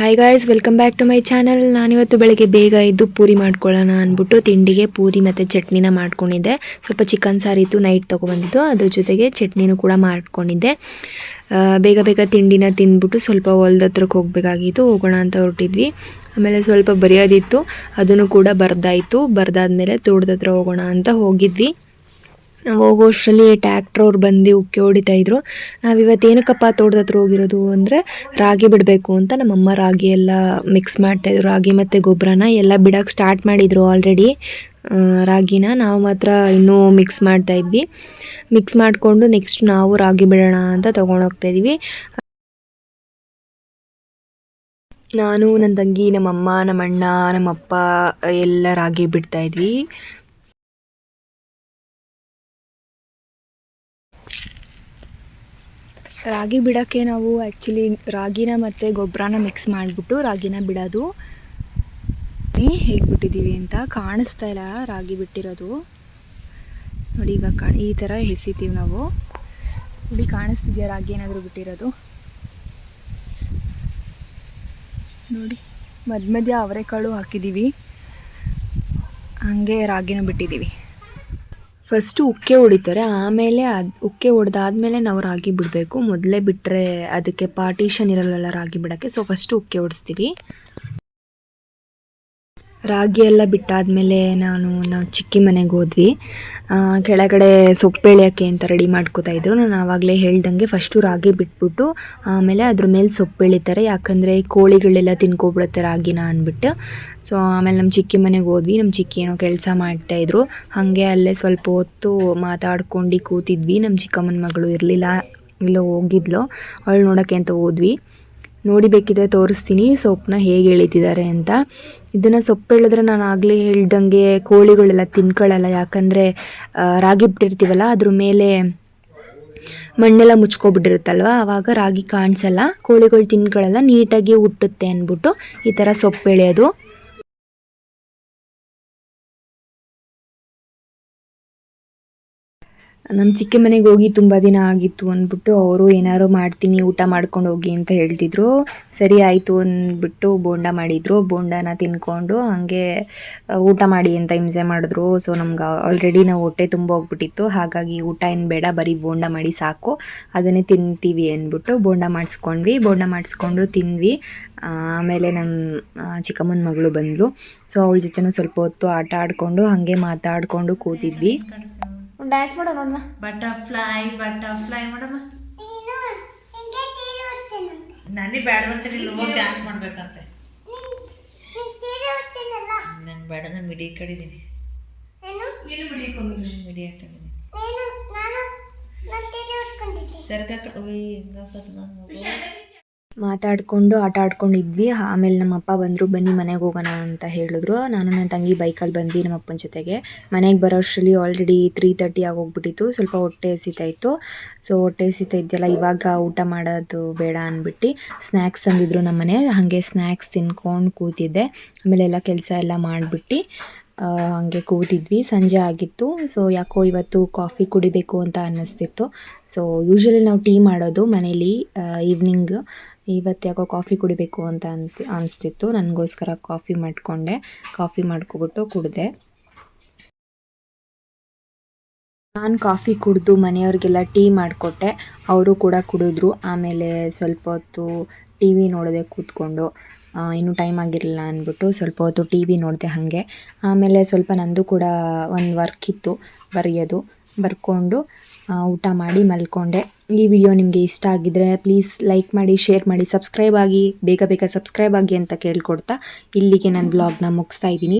Hi guys, welcome back to my channel. ನಾನಿವತ್ತು ಬೆಳಗ್ಗೆ ಬೇಗ ಎದ್ದು ಪೂರಿ ಮಾಡ್ಕೊಳ್ಳೋಣ ಅಂದ್ಬಿಟ್ಟು ತಿಂಡಿಗೆ ಪೂರಿ ಮತ್ತು ಚಟ್ನಿನ ಮಾಡ್ಕೊಂಡಿದ್ದೆ. ಸ್ವಲ್ಪ ಚಿಕನ್ ಸಾರಿತ್ತು, ನೈಟ್ ತೊಗೊಬಂದಿದ್ದು. ಅದ್ರ ಜೊತೆಗೆ ಚಟ್ನಿನೂ ಕೂಡ ಮಾಡ್ಕೊಂಡಿದ್ದೆ. ಬೇಗ ಬೇಗ ತಿಂಡಿನ ತಿಂದ್ಬಿಟ್ಟು ಸ್ವಲ್ಪ ಹೊಲ್ದ ಹತ್ರಕ್ಕೆ ಹೋಗಬೇಕಾಗಿತ್ತು. ಹೋಗೋಣ ಅಂತ ಹೊರಟಿದ್ವಿ. ಆಮೇಲೆ ಸ್ವಲ್ಪ ಬರೆಯೋದಿತ್ತು, ಅದನ್ನು ಕೂಡ ಬರೆದಾದ್ಮೇಲೆ ತೋಟದ ಹತ್ರ ಹೋಗೋಣ ಅಂತ ಹೋಗಿದ್ವಿ. ನಾವು ಹೋಗೋಷ್ಟರಲ್ಲಿ ಟ್ಯಾಕ್ಟ್ರ್ ಅವ್ರು ಬಂದು ಉಕ್ಕೆ ಹೊಡಿತಾಯಿದ್ರು. ನಾವಿವತ್ತು ಏನಕ್ಕಪ್ಪ ತೋಟದ ಹತ್ರ ಹೋಗಿರೋದು ಅಂದರೆ ರಾಗಿ ಬಿಡಬೇಕು ಅಂತ. ನಮ್ಮಮ್ಮ ರಾಗಿ ಎಲ್ಲ ಮಿಕ್ಸ್ ಮಾಡ್ತಾಯಿದ್ರು. ರಾಗಿ ಮತ್ತು ಗೊಬ್ಬರನ ಎಲ್ಲ ಬಿಡೋಕ್ಕೆ ಸ್ಟಾರ್ಟ್ ಮಾಡಿದರು ಆಲ್ರೆಡಿ. ರಾಗಿನ ನಾವು ಮಾತ್ರ ಇನ್ನೂ ಮಿಕ್ಸ್ ಮಾಡ್ತಾಯಿದ್ವಿ. ಮಿಕ್ಸ್ ಮಾಡಿಕೊಂಡು ನೆಕ್ಸ್ಟ್ ನಾವು ರಾಗಿ ಬಿಡೋಣ ಅಂತ ತೊಗೊಂಡೋಗ್ತಾಯಿದ್ವಿ. ನಾನು, ನನ್ನ ತಂಗಿ, ನಮ್ಮಮ್ಮ, ನಮ್ಮಣ್ಣ, ನಮ್ಮಪ್ಪ ಎಲ್ಲ ರಾಗಿ ಬಿಡ್ತಾಯಿದ್ವಿ. ರಾಗಿ ಬಿಡೋಕ್ಕೆ ನಾವು ಆ್ಯಕ್ಚುಲಿ ರಾಗಿನ ಮತ್ತು ಗೊಬ್ಬರನ ಮಿಕ್ಸ್ ಮಾಡಿಬಿಟ್ಟು ರಾಗಿನ ಬಿಡೋದು. ಹೇಗೆ ಬಿಟ್ಟಿದ್ದೀವಿ ಅಂತ ಕಾಣಿಸ್ತಾ ಇಲ್ಲ. ರಾಗಿ ಬಿಟ್ಟಿರೋದು ನೋಡಿ, ಇವಾಗ ಈ ಥರ ಎಸಿತೀವಿ ನಾವು. ನೋಡಿ, ಕಾಣಿಸ್ತಿದೆಯಾ ರಾಗಿ ಏನಾದರೂ ಬಿಟ್ಟಿರೋದು? ನೋಡಿ, ಮಧ್ಯ ಅವರೆಕಾಳು ಹಾಕಿದ್ದೀವಿ, ಹಾಗೆ ರಾಗಿನೂ ಬಿಟ್ಟಿದ್ದೀವಿ. ಫಸ್ಟು ಉಕ್ಕೆ ಹೊಡಿತಾರೆ, ಆಮೇಲೆ ಉಕ್ಕೆ ಹೊಡೆದಾದ್ಮೇಲೆ ನಾವು ರಾಗಿ ಬಿಡಬೇಕು. ಮೊದಲೇ ಬಿಟ್ಟರೆ ಅದಕ್ಕೆ ಪಾರ್ಟಿಷನ್ ಇರಲ್ಲ ರಾಗಿ ಬಿಡೋಕ್ಕೆ. So first ಉಕ್ಕೆ ಹೊಡಿಸ್ತೀವಿ. ರಾಗಿ ಎಲ್ಲ ಬಿಟ್ಟಾದಮೇಲೆ ನಾವು ಚಿಕ್ಕಿ ಮನೆಗೆ ಹೋದ್ವಿ. ಕೆಳಗಡೆ ಸೊಪ್ಪು ಬೆಳೆಯೋಕ್ಕೆ ಅಂತ ರೆಡಿ ಮಾಡ್ಕೋತಾಯಿದ್ರು. ನಾನು ಆವಾಗಲೇ ಹೇಳ್ದಂಗೆ ಫಸ್ಟು ರಾಗಿ ಬಿಟ್ಬಿಟ್ಟು ಆಮೇಲೆ ಅದ್ರ ಮೇಲೆ ಸೊಪ್ಪು ಬೆಳೀತಾರೆ. ಯಾಕಂದರೆ ಕೋಳಿಗಳೆಲ್ಲ ತಿನ್ಕೊಬಿಡುತ್ತೆ ರಾಗಿನ ಅಂದ್ಬಿಟ್ಟು. ಸೊ ಆಮೇಲೆ ನಮ್ಮ ಚಿಕ್ಕಿ ಮನೆಗೆ ಹೋದ್ವಿ. ನಮ್ಮ ಚಿಕ್ಕಿ ಏನೋ ಕೆಲಸ ಮಾಡ್ತಾಯಿದ್ರು. ಹಾಗೆ ಅಲ್ಲೇ ಸ್ವಲ್ಪ ಹೊತ್ತು ಮಾತಾಡ್ಕೊಂಡು ಕೂತಿದ್ವಿ. ನಮ್ಮ ಚಿಕ್ಕಮ್ಮನ ಮಗಳು ಇರಲಿಲ್ಲ, ಎಲ್ಲೋ ಹೋಗಿದ್ಲು. ಅವಳು ನೋಡೋಕ್ಕೆ ಅಂತ ಹೋದ್ವಿ. ನೋಡಿಬೇಕಿದ್ರೆ ತೋರಿಸ್ತೀನಿ ಸೊಪ್ಪನ್ನ ಹೇಗೆ ಎಳಿತಿದ್ದಾರೆ ಅಂತ. ಇದನ್ನು ಸೊಪ್ಪು ಎಳೆದ್ರೆ ನಾನು ಆಗಲೇ ಹೇಳ್ದಂಗೆ ಕೋಳಿಗಳೆಲ್ಲ ತಿನ್ಕೊಳ್ಳಲ್ಲ. ಯಾಕಂದರೆ ರಾಗಿ ಬಿಟ್ಟಿರ್ತೀವಲ್ಲ, ಅದ್ರ ಮೇಲೆ ಮಣ್ಣೆಲ್ಲ ಮುಚ್ಕೊಬಿಟ್ಟಿರುತ್ತಲ್ವ, ಆವಾಗ ರಾಗಿ ಕಾಣಿಸಲ್ಲ, ಕೋಳಿಗಳು ತಿನ್ಕೊಳ್ಳಲ್ಲ, ನೀಟಾಗಿ ಹುಟ್ಟುತ್ತೆ ಅಂದ್ಬಿಟ್ಟು ಈ ಥರ ಸೊಪ್ಪು ಎಳೆಯೋದು. ನಮ್ಮ ಚಿಕ್ಕ ಮನೆಗೆ ಹೋಗಿ ತುಂಬ ದಿನ ಆಗಿತ್ತು ಅಂದ್ಬಿಟ್ಟು ಅವರು ಏನಾದ್ರು ಮಾಡ್ತೀನಿ ಊಟ ಮಾಡ್ಕೊಂಡು ಹೋಗಿ ಅಂತ ಹೇಳ್ತಿದ್ರು. ಸರಿ ಆಯಿತು ಅಂದ್ಬಿಟ್ಟು ಬೋಂಡ ಮಾಡಿದರು. ಬೋಂಡನ ತಿನ್ಕೊಂಡು ಹಾಗೆ ಊಟ ಮಾಡಿ ಅಂತ ಹಿಂಸೆ ಮಾಡಿದ್ರು. ಸೊ ನಮ್ಗೆ ಆಲ್ರೆಡಿ ನಾವು ಹೊಟ್ಟೆ ತುಂಬ ಹೋಗ್ಬಿಟ್ಟಿತ್ತು. ಹಾಗಾಗಿ ಊಟ ಏನು ಬೇಡ, ಬರೀ ಬೋಂಡ ಮಾಡಿ ಸಾಕು, ಅದನ್ನೇ ತಿಂತೀವಿ ಅಂದ್ಬಿಟ್ಟು ಬೋಂಡ ಮಾಡಿಸ್ಕೊಂಡ್ವಿ. ಬೋಂಡ ಮಾಡಿಸ್ಕೊಂಡು ತಿಂದ್ವಿ. ಆಮೇಲೆ ನಮ್ಮ ಚಿಕ್ಕಮ್ಮನ ಮಗಳು ಬಂದಳು. ಸೊ ಅವಳ ಜೊತೆನೂ ಸ್ವಲ್ಪ ಹೊತ್ತು ಆಟ ಆಡಿಕೊಂಡು ಹಾಗೆ ಮಾತಾಡಿಕೊಂಡು ಕೂತಿದ್ವಿ. ಡ್ಯಾನ್ಸ್ ಮಾಡೋ ನೋಡೋಣ. ಬಟರ್ಫ್ಲೈ ಮಾಡಮ್ಮ. ನನಗೆ ಬೇಡ ಬಂತ ಹೋಗಿ ಡ್ಯಾನ್ಸ್ ಮಾಡ್ಬೇಕಂತೆ. ನಾನು ಬೇಡ, ನಾನು ಮಿಡಿ ಕಡಿದ್ದೀನಿ. ಮಿಡಿ ಹಾಕೊಂಡಿದ್ದೀನಿ. ಮಾತಾಡಿಕೊಂಡು ಆಟ ಆಡ್ಕೊಂಡಿದ್ವಿ. ಆಮೇಲೆ ನಮ್ಮಪ್ಪ ಬಂದರು, ಬನ್ನಿ ಮನೆಗೆ ಹೋಗೋಣ ಅಂತ ಹೇಳಿದ್ರು. ನಾನು ನನ್ನ ತಂಗಿ ಬೈಕಲ್ಲಿ ಬಂದ್ವಿ ನಮ್ಮಪ್ಪನ ಜೊತೆಗೆ. ಮನೆಗೆ ಬರೋ ಅಷ್ಟರಲ್ಲಿ ಆಲ್ರೆಡಿ 3:30 ಆಗೋಗ್ಬಿಟ್ಟಿತ್ತು. ಸ್ವಲ್ಪ ಹೊಟ್ಟೆ ಹಸಿತಾಯಿತ್ತು. ಸೊ ಹೊಟ್ಟೆ ಹಸಿತಾಯಿದ್ದೆಲ್ಲ ಇವಾಗ ಊಟ ಮಾಡೋದು ಬೇಡ ಅಂದ್ಬಿಟ್ಟು ಸ್ನ್ಯಾಕ್ಸ್ ತಂದಿದ್ರು ನಮ್ಮ ಮನೆ. ಹಾಗೆ ಸ್ನ್ಯಾಕ್ಸ್ ತಿನ್ಕೊಂಡು ಕೂತಿದ್ದೆ. ಆಮೇಲೆ ಎಲ್ಲ ಕೆಲಸ ಎಲ್ಲ ಮಾಡಿಬಿಟ್ಟು ಹಾಗೆ ಕೂತಿದ್ವಿ. ಸಂಜೆ ಆಗಿತ್ತು. ಸೊ ಯಾಕೋ ಇವತ್ತು ಕಾಫಿ ಕುಡಿಬೇಕು ಅಂತ ಅನ್ನಿಸ್ತಿತ್ತು. ಸೊ ಯೂಶ್ವಲಿ ನಾವು ಟೀ ಮಾಡೋದು ಮನೇಲಿ ಈವ್ನಿಂಗ್. ಇವತ್ತು ಯಾಕೋ ಕಾಫಿ ಕುಡಿಬೇಕು ಅಂತ ಅನಿಸ್ತಿತ್ತು. ನನಗೋಸ್ಕರ ಕಾಫಿ ಮಾಡಿಕೊಂಡೆ. ಕಾಫಿ ಮಾಡ್ಕೊಬಿಟ್ಟು ಕುಡಿದೆ. ನಾನು ಕಾಫಿ ಕುಡಿದು ಮನೆಯವ್ರಿಗೆಲ್ಲ ಟೀ ಮಾಡಿಕೊಟ್ಟೆ. ಅವರು ಕೂಡ ಕುಡಿದ್ರು. ಆಮೇಲೆ ಸ್ವಲ್ಪ ಹೊತ್ತು ಟಿ ವಿ ನೋಡಿದೆ ಕೂತ್ಕೊಂಡು. ಇನ್ನೂ ಟೈಮ್ ಆಗಿರಲಿಲ್ಲ ಅಂದ್ಬಿಟ್ಟು ಸ್ವಲ್ಪ ಹೊತ್ತು ಟಿ ವಿ ನೋಡಿದೆ ಹಾಗೆ. ಆಮೇಲೆ ಸ್ವಲ್ಪ ನಂದು ಕೂಡ ಒಂದು ವರ್ಕ್ ಇತ್ತು ಬರೆಯೋದು, ಬರ್ಕೊಂಡು ಊಟ ಮಾಡಿ ಮಲ್ಕೊಂಡೆ. ಈ ವಿಡಿಯೋ ನಿಮಗೆ ಇಷ್ಟ ಆಗಿದ್ದರೆ ಪ್ಲೀಸ್ ಲೈಕ್ ಮಾಡಿ, ಶೇರ್ ಮಾಡಿ, ಸಬ್ಸ್ಕ್ರೈಬ್ ಆಗಿ, ಬೇಗ ಬೇಗ ಸಬ್ಸ್ಕ್ರೈಬ್ ಆಗಿ ಅಂತ ಕೇಳ್ಕೊಡ್ತಾ ಇಲ್ಲಿಗೆ ನನ್ನ ಬ್ಲಾಗ್ನ ಮುಗಿಸ್ತಾ ಇದ್ದೀನಿ.